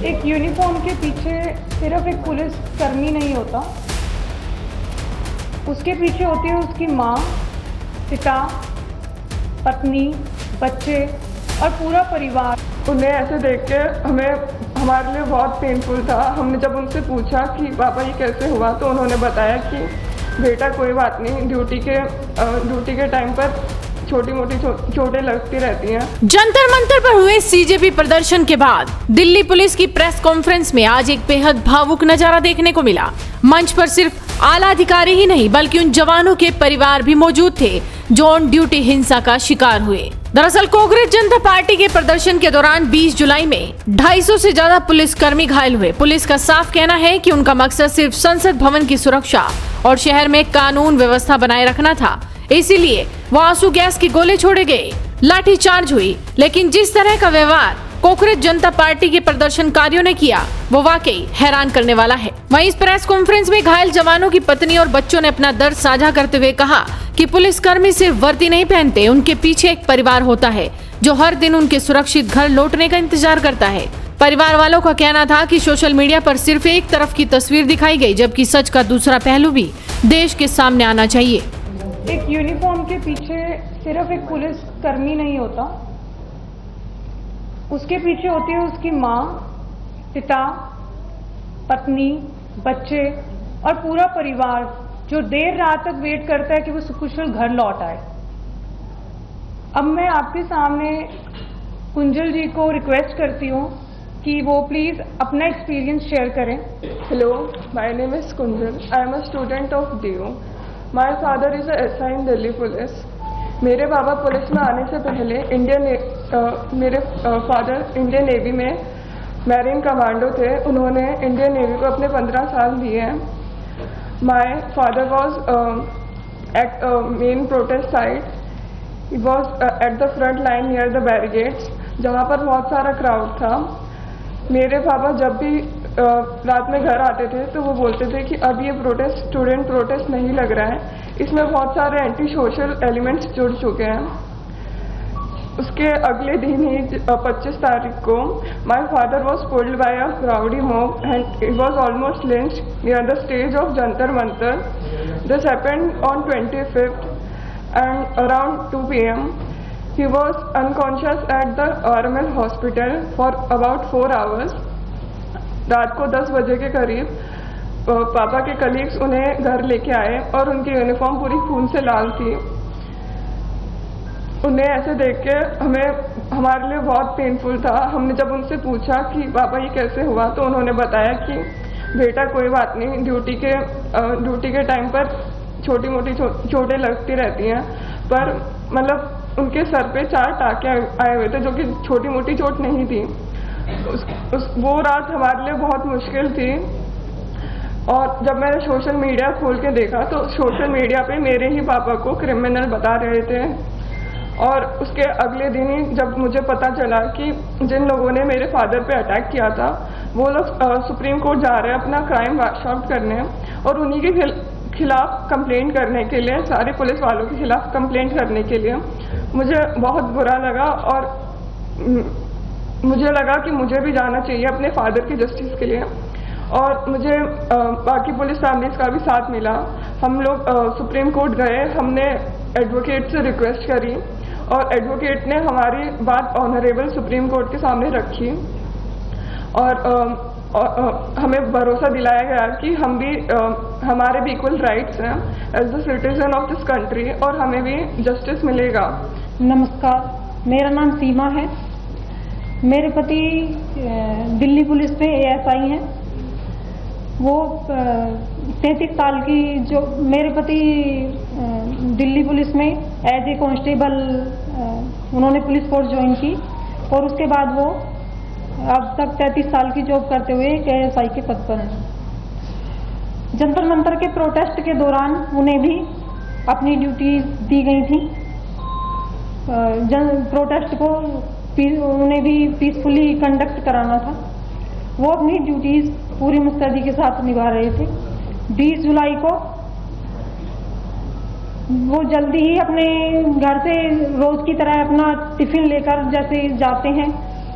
एक यूनिफॉर्म के पीछे सिर्फ एक पुलिस कर्मी नहीं होता, उसके पीछे होती है उसकी माँ, पिता, पत्नी, बच्चे और पूरा परिवार। उन्हें ऐसे देख के हमारे लिए बहुत पेनफुल था। हमने जब उनसे पूछा कि पापा ये कैसे हुआ, तो उन्होंने बताया कि बेटा कोई बात नहीं, ड्यूटी के टाइम पर छोटी मोटी चोटें लगती रहती हैं। जंतर मंतर पर हुए सीजेपी प्रदर्शन के बाद दिल्ली पुलिस की प्रेस कॉन्फ्रेंस में आज एक बेहद भावुक नजारा देखने को मिला। मंच पर सिर्फ आला अधिकारी ही नहीं बल्कि उन जवानों के परिवार भी मौजूद थे जो ऑन ड्यूटी हिंसा का शिकार हुए। दरअसल कांग्रेस जनता पार्टी के प्रदर्शन के दौरान 20 जुलाई में 250 से ज्यादा पुलिसकर्मी घायल हुए। पुलिस का साफ कहना है कि उनका मकसद सिर्फ संसद भवन की सुरक्षा और शहर में कानून व्यवस्था बनाए रखना था, इसीलिए वो आंसू गैस के गोले छोड़े गए, लाठीचार्ज हुई। लेकिन जिस तरह का व्यवहार कांग्रेस जनता पार्टी के प्रदर्शनकारियों ने किया वो वाकई हैरान करने वाला है। वहीं इस प्रेस कॉन्फ्रेंस में घायल जवानों की पत्नी और बच्चों ने अपना दर्द साझा करते हुए कहा कि पुलिसकर्मी सिर्फ वर्दी नहीं पहनते, उनके पीछे एक परिवार होता है जो हर दिन उनके सुरक्षित घर लौटने का इंतजार करता है। परिवार वालों का कहना था कि सोशल मीडिया पर सिर्फ एक तरफ की तस्वीर दिखाई गई, जबकि सच का दूसरा पहलू भी देश के सामने आना चाहिए। एक यूनिफॉर्म के पीछे सिर्फ एक पुलिस कर्मी नहीं होता, उसके पीछे होती है उसकी माँ, पिता, पत्नी, बच्चे और पूरा परिवार जो देर रात तक वेट करता है कि वो सुकुशल घर लौट आए। अब मैं आपके सामने कुंजल जी को रिक्वेस्ट करती हूँ कि वो प्लीज अपना एक्सपीरियंस शेयर करें। Hello, my name is Kunjal. I am a student of DU। My father is SI in Delhi police. मेरे बाबा पुलिस में आने से पहले मेरे फादर इंडियन नेवी में मैरीन कमांडो थे। उन्होंने इंडियन नेवी को अपने 15 साल दिए हैं। My father was at main protest site. He was at the front line near the barricades, जहाँ पर बहुत सारा क्राउड था। मेरे पापा जब भी रात में घर आते थे तो वो बोलते थे कि अब ये स्टूडेंट प्रोटेस्ट नहीं लग रहा है, इसमें बहुत सारे एंटी सोशल एलिमेंट्स जुड़ चुके हैं। उसके अगले दिन ही 25 तारीख को my father was pulled bye a rowdy mob and he was almost lynched near the stage of Jantar Mantar. This happened on 25th and around 2 PM he was unconscious at the RML hospital for about 4 hours। रात को 10 बजे के करीब पापा के colleagues उन्हें घर लेके आए और उनकी यूनिफॉर्म पूरी खून से लाल थी। उन्हें ऐसे देख के हमारे लिए बहुत पेनफुल था। हमने जब उनसे पूछा कि पापा ये कैसे हुआ, तो उन्होंने बताया कि बेटा कोई बात नहीं, ड्यूटी के टाइम पर छोटी मोटी चोटें लगती रहती हैं, पर मतलब उनके सर पे 4 टाँके आए हुए थे जो कि छोटी मोटी चोट नहीं थी। वो रात हमारे लिए बहुत मुश्किल थी। और जब मैंने सोशल मीडिया खोल के देखा तो सोशल मीडिया पे मेरे ही पापा को क्रिमिनल बता रहे थे। और उसके अगले दिन ही जब मुझे पता चला कि जिन लोगों ने मेरे फादर पे अटैक किया था वो लोग सुप्रीम कोर्ट जा रहे हैं अपना क्राइम वॉश आउट करने, और उन्हीं के खिलाफ कंप्लेंट करने के लिए, सारे पुलिस वालों के खिलाफ कंप्लेंट करने के लिए मुझे बहुत बुरा लगा। और मुझे लगा कि मुझे भी जाना चाहिए अपने फादर की जस्टिस के लिए। और मुझे बाकी पुलिस फैमिलीज का भी साथ मिला। हम लोग सुप्रीम कोर्ट गए, हमने एडवोकेट से रिक्वेस्ट करी और एडवोकेट ने हमारी बात ऑनरेबल सुप्रीम कोर्ट के सामने रखी। और हमें भरोसा दिलाया गया कि हमारे भी इक्वल राइट्स हैं as the citizen of this country और हमें भी जस्टिस मिलेगा। नमस्कार, मेरा नाम सीमा है। मेरे पति दिल्ली पुलिस में ASI हैं। वो 33 साल की जो मेरे पति दिल्ली पुलिस में एज ए कांस्टेबल उन्होंने पुलिस फोर्स ज्वाइन की और उसके बाद वो अब तक 33 साल की जॉब करते हुए ASI के पद पर हैं। जंतर मंतर के प्रोटेस्ट के दौरान उन्हें भी अपनी ड्यूटी दी गई थी। प्रोटेस्ट को उन्हें भी पीसफुली कंडक्ट कराना था। वो अपनी ड्यूटीज पूरी मुस्तैदी के साथ निभा रहे थे। 20 जुलाई को वो जल्दी ही अपने घर से रोज की तरह अपना टिफिन लेकर जैसे जाते हैं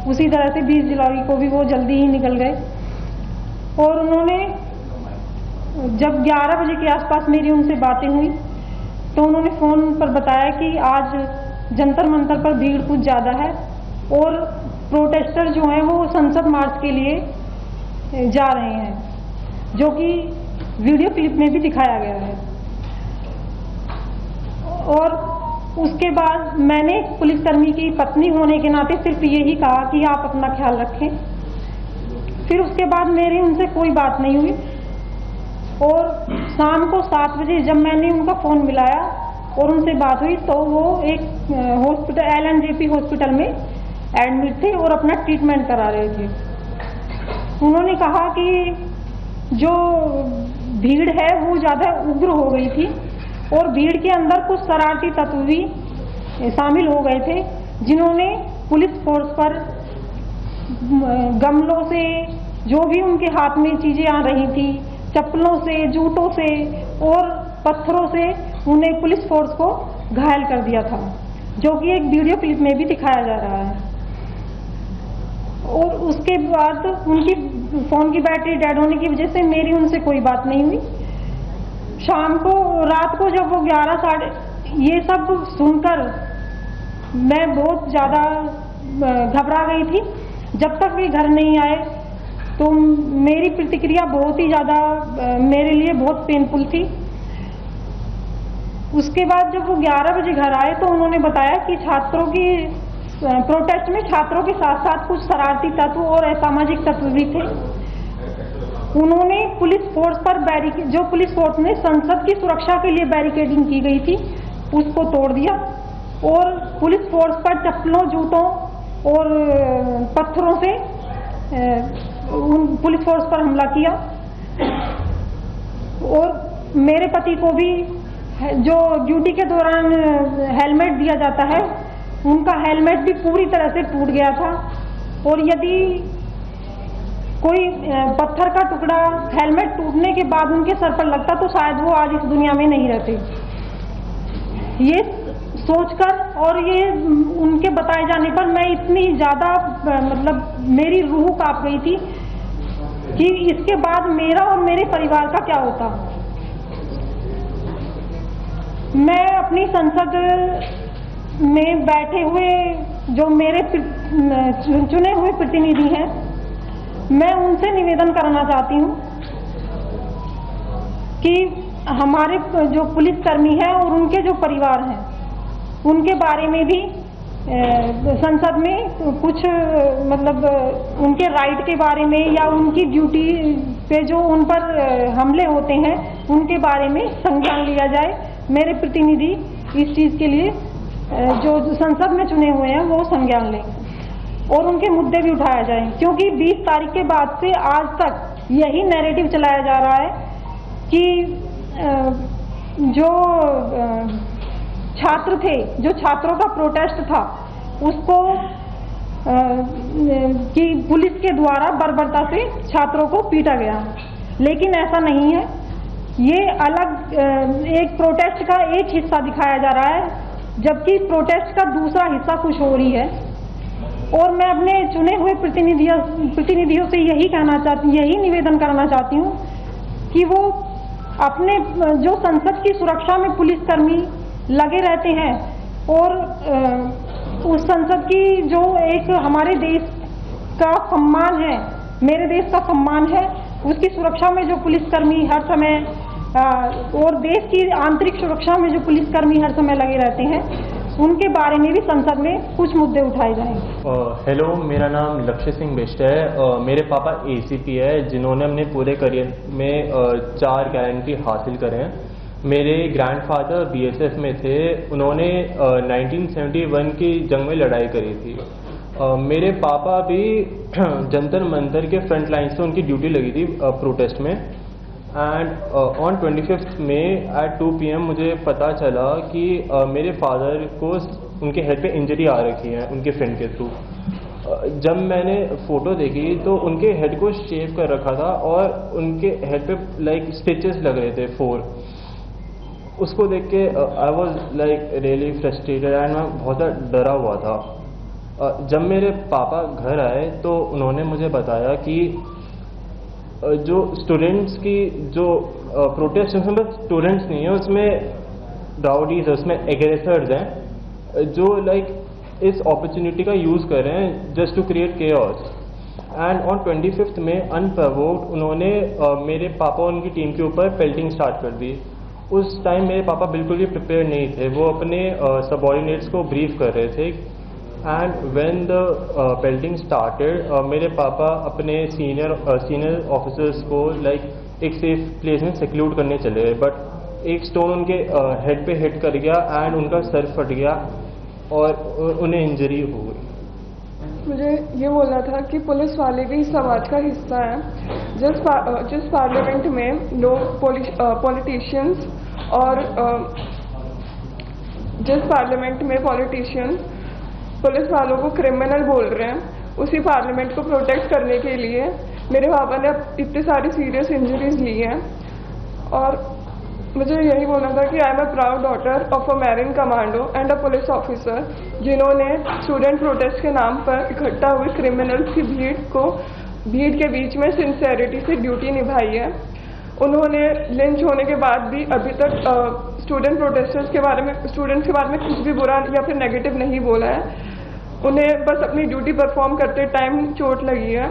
उसी तरह से 20 जुलाई को भी वो जल्दी ही निकल गए। और उन्होंने जब 11 बजे के आसपास मेरी उनसे बातें हुई तो उन्होंने फ़ोन पर बताया कि आज जंतर मंतर पर भीड़ कुछ ज़्यादा है और प्रोटेस्टर जो हैं वो संसद मार्च के लिए जा रहे हैं, जो कि वीडियो क्लिप में भी दिखाया गया है। और उसके बाद मैंने पुलिसकर्मी की पत्नी होने के नाते सिर्फ यही कहा कि आप अपना ख्याल रखें। फिर उसके बाद मेरी उनसे कोई बात नहीं हुई। और शाम को 7 बजे जब मैंने उनका फ़ोन मिलाया और उनसे बात हुई तो वो एक हॉस्पिटल LNJP हॉस्पिटल में एडमिट थे और अपना ट्रीटमेंट करा रहे थे। उन्होंने कहा कि जो भीड़ है वो ज़्यादा उग्र हो गई थी और भीड़ के अंदर कुछ शरारती तत्व भी शामिल हो गए थे, जिन्होंने पुलिस फोर्स पर गमलों से, जो भी उनके हाथ में चीज़ें आ रही थी, चप्पलों से, जूतों से और पत्थरों से उन्हें पुलिस फोर्स को घायल कर दिया था, जो कि एक वीडियो क्लिप में भी दिखाया जा रहा है। और उसके बाद उनकी फ़ोन की बैटरी डेड होने की वजह से मेरी उनसे कोई बात नहीं हुई। शाम को, रात को जब वो 11 साढ़े, ये सब सुनकर मैं बहुत ज़्यादा घबरा गई थी। जब तक वे घर नहीं आए तो मेरी प्रतिक्रिया बहुत ही ज़्यादा मेरे लिए बहुत पेनफुल थी। उसके बाद जब वो 11 बजे घर आए तो उन्होंने बताया कि छात्रों की प्रोटेस्ट में छात्रों के साथ साथ कुछ शरारती तत्व और असामाजिक तत्व भी थे। उन्होंने पुलिस फोर्स पर जो पुलिस फोर्स ने संसद की सुरक्षा के लिए बैरिकेडिंग की गई थी उसको तोड़ दिया और पुलिस फोर्स पर चप्पलों, जूतों और पत्थरों से पुलिस फोर्स पर हमला किया। और मेरे पति को भी जो ड्यूटी के दौरान हेलमेट दिया जाता है, उनका हेलमेट भी पूरी तरह से टूट गया था। और यदि कोई पत्थर का टुकड़ा हेलमेट टूटने के बाद उनके सर पर लगता तो शायद वो आज इस दुनिया में नहीं रहते। ये सोचकर और ये उनके बताए जाने पर मैं इतनी ज़्यादा मतलब मेरी रूह कांप गई थी कि इसके बाद मेरा और मेरे परिवार का क्या होता। मैं अपनी संसद में बैठे हुए जो मेरे चुने हुए प्रतिनिधि हैं, मैं उनसे निवेदन करना चाहती हूँ कि हमारे जो पुलिसकर्मी हैं और उनके जो परिवार हैं उनके बारे में भी संसद में कुछ मतलब उनके राइट के बारे में या उनकी ड्यूटी पे जो उन पर हमले होते हैं उनके बारे में संज्ञान लिया जाए। मेरे प्रतिनिधि इस चीज़ के लिए जो संसद में चुने हुए हैं वो संज्ञान लें और उनके मुद्दे भी उठाया जाए, क्योंकि 20 तारीख के बाद से आज तक यही नैरेटिव चलाया जा रहा है कि जो छात्र थे, जो छात्रों का प्रोटेस्ट था उसको कि पुलिस के द्वारा बर्बरता से छात्रों को पीटा गया, लेकिन ऐसा नहीं है। ये अलग एक प्रोटेस्ट का एक हिस्सा दिखाया जा रहा है, जबकि प्रोटेस्ट का दूसरा हिस्सा कुछ हो रही है। और मैं अपने चुने हुए प्रतिनिधियों से यही निवेदन करना चाहती हूँ कि वो अपने जो संसद की सुरक्षा में पुलिसकर्मी लगे रहते हैं और उस संसद की जो एक हमारे देश का सम्मान है, मेरे देश का सम्मान है, उसकी सुरक्षा में जो पुलिसकर्मी हर समय और देश की आंतरिक सुरक्षा में जो पुलिसकर्मी हर समय लगे रहते हैं, उनके बारे में भी संसद में कुछ मुद्दे उठाए जाएं। हेलो, मेरा नाम लक्ष्य सिंह बिष्ट है। मेरे पापा ACP है, जिन्होंने अपने पूरे करियर में 4 गारंटी हासिल करे हैं। मेरे ग्रैंडफादर BSF में थे, उन्होंने 1971 की जंग में लड़ाई करी थी। मेरे पापा भी जंतर मंतर के फ्रंट लाइन से उनकी ड्यूटी लगी थी प्रोटेस्ट में। And on 25 May at 2 PM मुझे पता चला कि मेरे फादर को उनके हेड पे इंजरी आ रखी है उनके फ्रेंड के थ्रू। जब मैंने फ़ोटो देखी तो उनके हेड को शेव कर रखा था और उनके हेड पे लाइक स्टिचेस लग रहे थे 4। उसको देख के I was like really frustrated and मैं बहुत डरा हुआ था। जब मेरे पापा घर आए तो उन्होंने मुझे बताया कि जो स्टूडेंट्स की जो प्रोटेस्ट, उसमें बस स्टूडेंट्स नहीं है, उसमें राउडीज, उसमें एग्रेसर्स हैं जो लाइक इस अपॉर्चुनिटी का यूज़ कर रहे हैं just to create chaos. And on 25 May unprovoked उन्होंने मेरे पापा और उनकी टीम के ऊपर पेल्टिंग स्टार्ट कर दी। उस टाइम मेरे पापा बिल्कुल भी प्रिपेयर नहीं थे, वो अपने सबऑर्डिनेट्स को ब्रीफ कर रहे थे। And when the pelting started, मेरे पापा अपने सीनियर ऑफिसर्स को लाइक एक सेफ प्लेस में सिक्यूर करने चले गए, बट एक स्टोन उनके हेड पे हिट कर गया एंड उनका सर फट गया और उन्हें इंजरी हो गई। मुझे ये बोलना था कि पुलिस वाले भी समाज का हिस्सा है। जिस पार्लियामेंट में लोग पॉलिटिशियंस और जिस पार्लियामेंट में पॉलिटिशियंस पुलिस वालों को क्रिमिनल बोल रहे हैं, उसी पार्लियामेंट को प्रोटेक्ट करने के लिए मेरे पापा ने इतनी सारी सीरियस इंजरीज ली हैं। और मुझे यही बोलना था कि I am a proud daughter of a marine commando and a police officer, जिन्होंने स्टूडेंट प्रोटेस्ट के नाम पर इकट्ठा हुए क्रिमिनल्स की भीड़ के बीच में सिंसेरिटी से ड्यूटी निभाई है। उन्होंने लिंच होने के बाद भी अभी तक स्टूडेंट्स के बारे में कुछ भी बुरा या फिर नेगेटिव नहीं बोला है। उन्हें बस अपनी ड्यूटी परफॉर्म करते टाइम चोट लगी है।